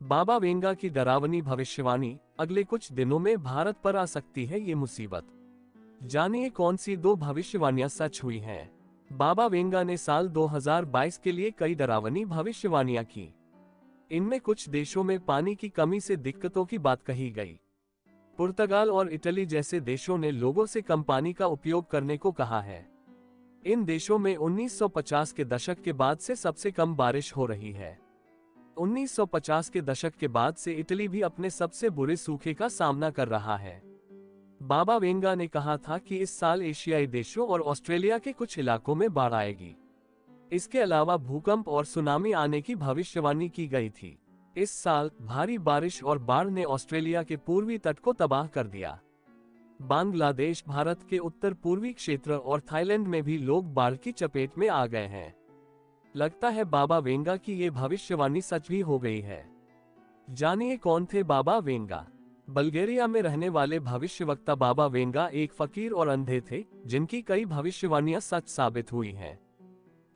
बाबा Venga की डरावनी भविष्यवाणी, अगले कुछ दिनों में भारत पर आ सकती है ये मुसीबत। जानिए कौन सी दो भविष्यवाणियां सच हुई हैं। बाबा वेंगा ने साल 2022 के लिए कई डरावनी भविष्यवाणियां की। इनमें कुछ देशों में पानी की कमी से दिक्कतों की बात कही गई। पुर्तगाल और इटली जैसे देशों ने लोगों से कम पानी का उपयोग करने को कहा है। इन देशों में 1950 के दशक के बाद से सबसे कम बारिश हो रही है। 1950 के दशक के बाद से इटली भी अपने सबसे बुरे सूखे का सामना कर रहा है। बाबा वेंगा ने कहा था कि इस साल एशियाई देशों और ऑस्ट्रेलिया के कुछ इलाकों में बाढ़ आएगी। इसके अलावा भूकंप और सुनामी आने की भविष्यवाणी की गई थी। इस साल भारी बारिश और बाढ़ ने ऑस्ट्रेलिया के पूर्वी तट को तबाह कर दिया। बांग्लादेश, भारत के उत्तर पूर्वी क्षेत्र और थाईलैंड में भी लोग बाढ़ की चपेट में आ गए हैं। लगता है बाबा वेंगा की ये भविष्यवाणी सच भी हो गई है। जानिए कौन थे बाबा वेंगा। बल्गेरिया में रहने वाले भविष्यवक्ता बाबा वेंगा एक फकीर और अंधे थे, जिनकी कई भविष्यवाणियां सच साबित हुई हैं।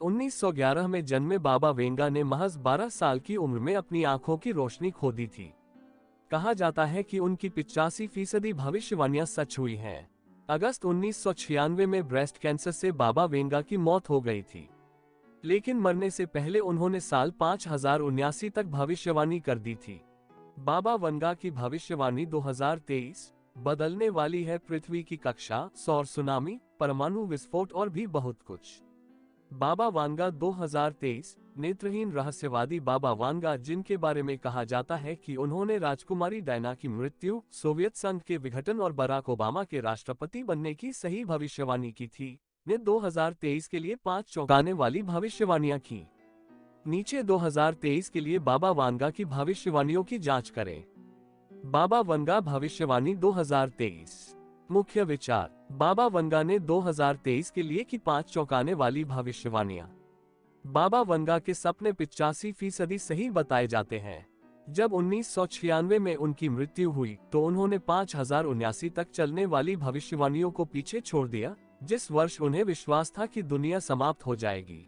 1911 में जन्मे बाबा वेंगा ने महज 12 साल की उम्र में अपनी आंखों की रोशनी खो दी थी। कहा जाता है कि उनकी 85% भविष्यवाणियां सच हुई हैं। अगस्त 1996 में ब्रेस्ट कैंसर से बाबा वेंगा की मौत हो गई थी, लेकिन मरने से पहले उन्होंने साल 5079 तक भविष्यवाणी कर दी थी। बाबा वेंगा की भविष्यवाणी 2023 बदलने वाली है पृथ्वी की कक्षा, सौर सुनामी, परमाणु विस्फोट और भी बहुत कुछ। बाबा वेंगा 2023 नेत्रहीन रहस्यवादी बाबा वेंगा, जिनके बारे में कहा जाता है कि उन्होंने राजकुमारी डायना की मृत्यु, सोवियत संघ के विघटन और बराक ओबामा के राष्ट्रपति बनने की सही भविष्यवाणी की थी, ने 2023 के लिए 5 चौंकाने वाली भविष्यवाणियां की। नीचे 2023 के लिए बाबा वेंगा की भविष्यवाणियों की जांच करें। बाबा वेंगा भविष्यवाणी 2023। मुख्य विचार। बाबा वेंगा ने 2023 के लिए की 5 चौंकाने वाली भविष्यवाणियां। बाबा वेंगा के सपने 85% सही बताए जाते हैं। जब 1996 में उनकी मृत्यु हुई तो उन्होंने 5079 तक चलने वाली भविष्यवाणियों को पीछे छोड़ दिया, जिस वर्ष उन्हें विश्वास था कि दुनिया समाप्त हो जाएगी।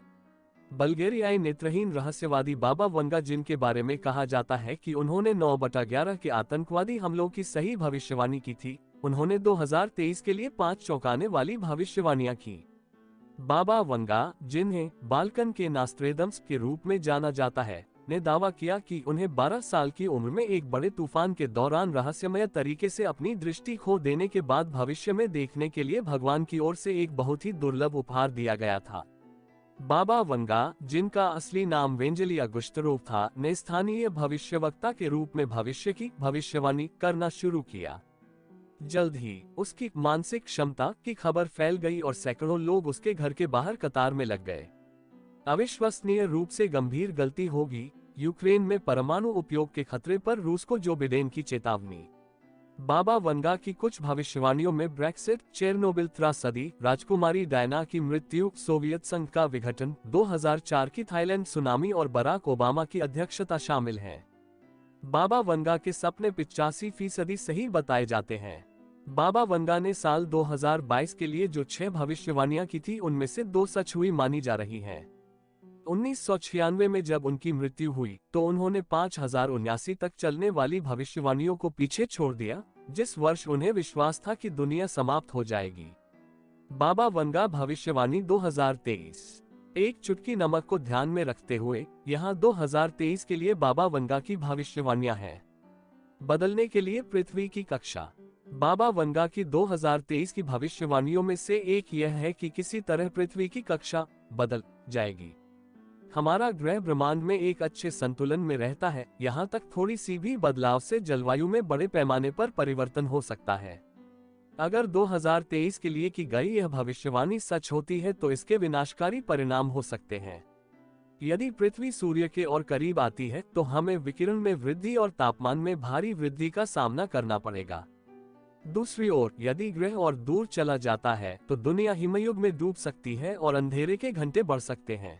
बल्गेरियाई नेत्रहीन रहस्यवादी बाबा वेंगा, जिनके बारे में कहा जाता है कि उन्होंने 9/11 के आतंकवादी हमलों की सही भविष्यवाणी की थी, उन्होंने 2023 के लिए 5 चौंकाने वाली भविष्यवाणियां की। बाबा वेंगा, जिन्हें बाल्कन के नास्ट्रेडम्स के रूप में जाना जाता है, ने दावा किया कि उन्हें 12 साल की उम्र में एक बड़े तूफान के दौरान रहस्यमय तरीके से अपनी दृष्टि खो देने के बाद भविष्य में देखने के लिए भगवान की ओर से एक बहुत ही दुर्लभ उपहार दिया गया था। बाबा वेंगा, जिनका असली नाम वेंजेलिया गुश्तरोव था, ने स्थानीय भविष्यवक्ता के रूप में भविष्य की भविष्यवाणी करना शुरू किया। जल्द ही उसकी मानसिक क्षमता की खबर फैल गई और सैकड़ों लोग उसके घर के बाहर कतार में लग गए। अविश्वसनीय रूप से गंभीर गलती होगी, यूक्रेन में परमाणु उपयोग के खतरे पर रूस को जो बिडेन की चेतावनी। बाबा वेंगा की कुछ भविष्यवाणियों में ब्रेक्सिट, चेरनोबिल त्रासदी, राजकुमारी डायना की मृत्यु, सोवियत संघ का विघटन, 2004 की थाईलैंड सुनामी और बराक ओबामा की अध्यक्षता शामिल हैं। बाबा वेंगा के सपने 85% सही बताए जाते हैं। बाबा वेंगा ने साल 2022 के लिए जो 6 भविष्यवाणियां की थी, उनमें से 2 सच हुई मानी जा रही हैं। 1996 में जब उनकी मृत्यु हुई तो उन्होंने 5079 तक चलने वाली भविष्यवाणियों को पीछे छोड़ दिया, जिस वर्ष उन्हें विश्वास था कि दुनिया समाप्त हो जाएगी। बाबा वेंगा भविष्यवाणी 2023। एक चुटकी नमक को ध्यान में रखते हुए यहाँ 2023 के लिए बाबा वेंगा की भविष्यवाणियां हैं। बदलने के लिए पृथ्वी की कक्षा। बाबा वेंगा की 2023 की भविष्यवाणियों में से एक यह है कि किसी तरह पृथ्वी की कक्षा बदल जाएगी। हमारा ग्रह ब्रह्मांड में एक अच्छे संतुलन में रहता है, यहाँ तक थोड़ी सी भी बदलाव से जलवायु में बड़े पैमाने पर परिवर्तन हो सकता है। अगर 2023 के लिए की गई यह भविष्यवाणी सच होती है तो इसके विनाशकारी परिणाम हो सकते हैं। यदि पृथ्वी सूर्य के और करीब आती है तो हमें विकिरण में वृद्धि और तापमान में भारी वृद्धि का सामना करना पड़ेगा। दूसरी ओर यदि ग्रह और दूर चला जाता है तो दुनिया हिमयुग में डूब सकती है और अंधेरे के घंटे बढ़ सकते हैं।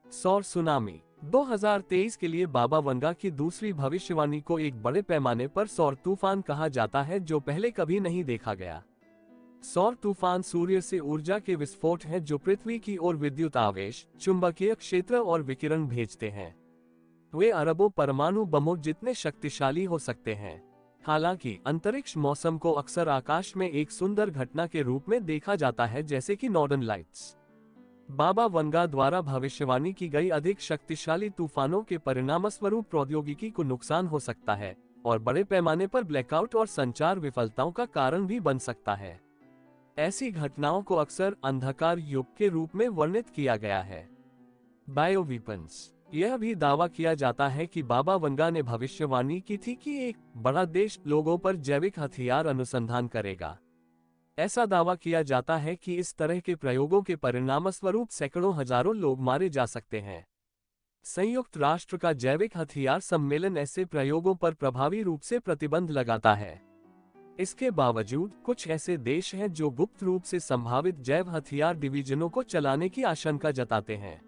सौर सुनामी। 2023 के लिए बाबा वेंगा की दूसरी भविष्यवाणी को एक बड़े पैमाने पर सौर तूफान कहा जाता है, जो पहले कभी नहीं देखा गया। सौर तूफान सूर्य से ऊर्जा के विस्फोट हैं जो पृथ्वी की ओर विद्युत आवेश, चुंबकीय क्षेत्र और विकिरण भेजते हैं। वे अरबों परमाणु बमों जितने शक्तिशाली हो सकते हैं। हालांकि अंतरिक्ष मौसम को अक्सर आकाश में एक सुंदर घटना के रूप में देखा जाता है, जैसे कि नॉर्दर्न लाइट्स। बाबा वंगा द्वारा भविष्यवाणी की गई अधिक शक्तिशाली तूफानों के परिणामस्वरूप प्रौद्योगिकी को नुकसान हो सकता है और बड़े पैमाने पर ब्लैकआउट और संचार विफलताओं का कारण भी बन सकता है। ऐसी घटनाओं को अक्सर अंधकार युग के रूप में वर्णित किया गया है। Bio weapons. यह भी दावा किया जाता है कि बाबा वंगा ने भविष्यवाणी की थी कि एक बड़ा देश लोगों पर जैविक हथियार अनुसंधान करेगा। ऐसा दावा किया जाता है कि इस तरह के प्रयोगों के परिणामस्वरूप सैकड़ों हजारों लोग मारे जा सकते हैं। संयुक्त राष्ट्र का जैविक हथियार सम्मेलन ऐसे प्रयोगों पर प्रभावी रूप से प्रतिबंध लगाता है। इसके बावजूद कुछ ऐसे देश हैं जो गुप्त रूप से संभावित जैव हथियार डिवीजनों को चलाने की आशंका जताते हैं।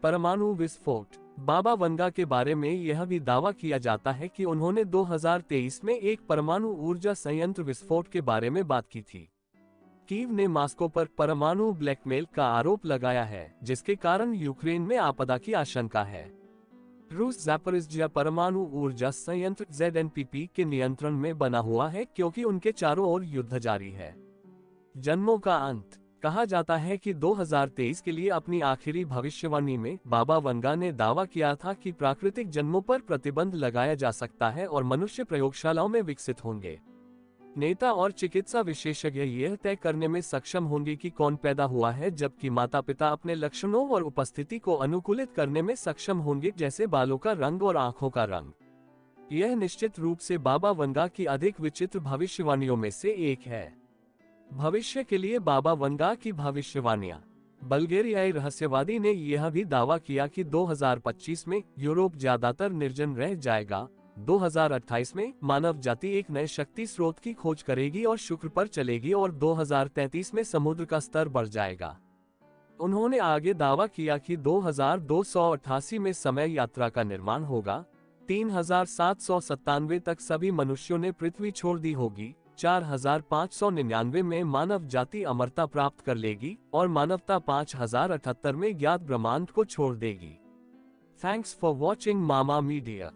परमाणु विस्फोट। बाबा वंगा के बारे में यह भी दावा किया जाता है कि उन्होंने 2023 में एक परमाणु ऊर्जा संयंत्र विस्फोट के बारे में बात की थी। कीव ने मॉस्को पर परमाणु ब्लैकमेल का आरोप लगाया है, जिसके कारण यूक्रेन में आपदा की आशंका है। रूस ज़ैपोरिज़्जिया परमाणु ऊर्जा संयंत्र ZNPP के नियंत्रण में बना हुआ है क्योंकि उनके चारों ओर युद्ध जारी है। जन्मों का अंत। कहा जाता है कि 2023 के लिए अपनी आखिरी भविष्यवाणी में बाबा वंगा ने दावा किया था कि प्राकृतिक जन्मों पर प्रतिबंध लगाया जा सकता है और मनुष्य प्रयोगशालाओं में विकसित होंगे। नेता और चिकित्सा विशेषज्ञ यह तय करने में सक्षम होंगे कि कौन पैदा हुआ है, जबकि माता पिता अपने लक्षणों और उपस्थिति को अनुकूलित करने में सक्षम होंगे, जैसे बालों का रंग और आंखों का रंग। यह निश्चित रूप से बाबा वंगा की अधिक विचित्र भविष्यवाणियों में से एक है। भविष्य के लिए बाबा वंगा की भविष्यवाणियां। बल्गेरियाई रहस्यवादी ने यह भी दावा किया कि 2025 में यूरोप ज्यादातर निर्जन रह जाएगा। 2028 में मानव जाति एक नए शक्ति स्रोत की खोज करेगी और शुक्र पर चलेगी और 2033 में समुद्र का स्तर बढ़ जाएगा। उन्होंने आगे दावा किया कि 2288 में समय यात्रा का निर्माण होगा। 3797 तक सभी मनुष्यों ने पृथ्वी छोड़ दी होगी। 4599 में मानव जाति अमरता प्राप्त कर लेगी और मानवता 5078 में ज्ञात ब्रह्मांड को छोड़ देगी। Thanks for watching mama media.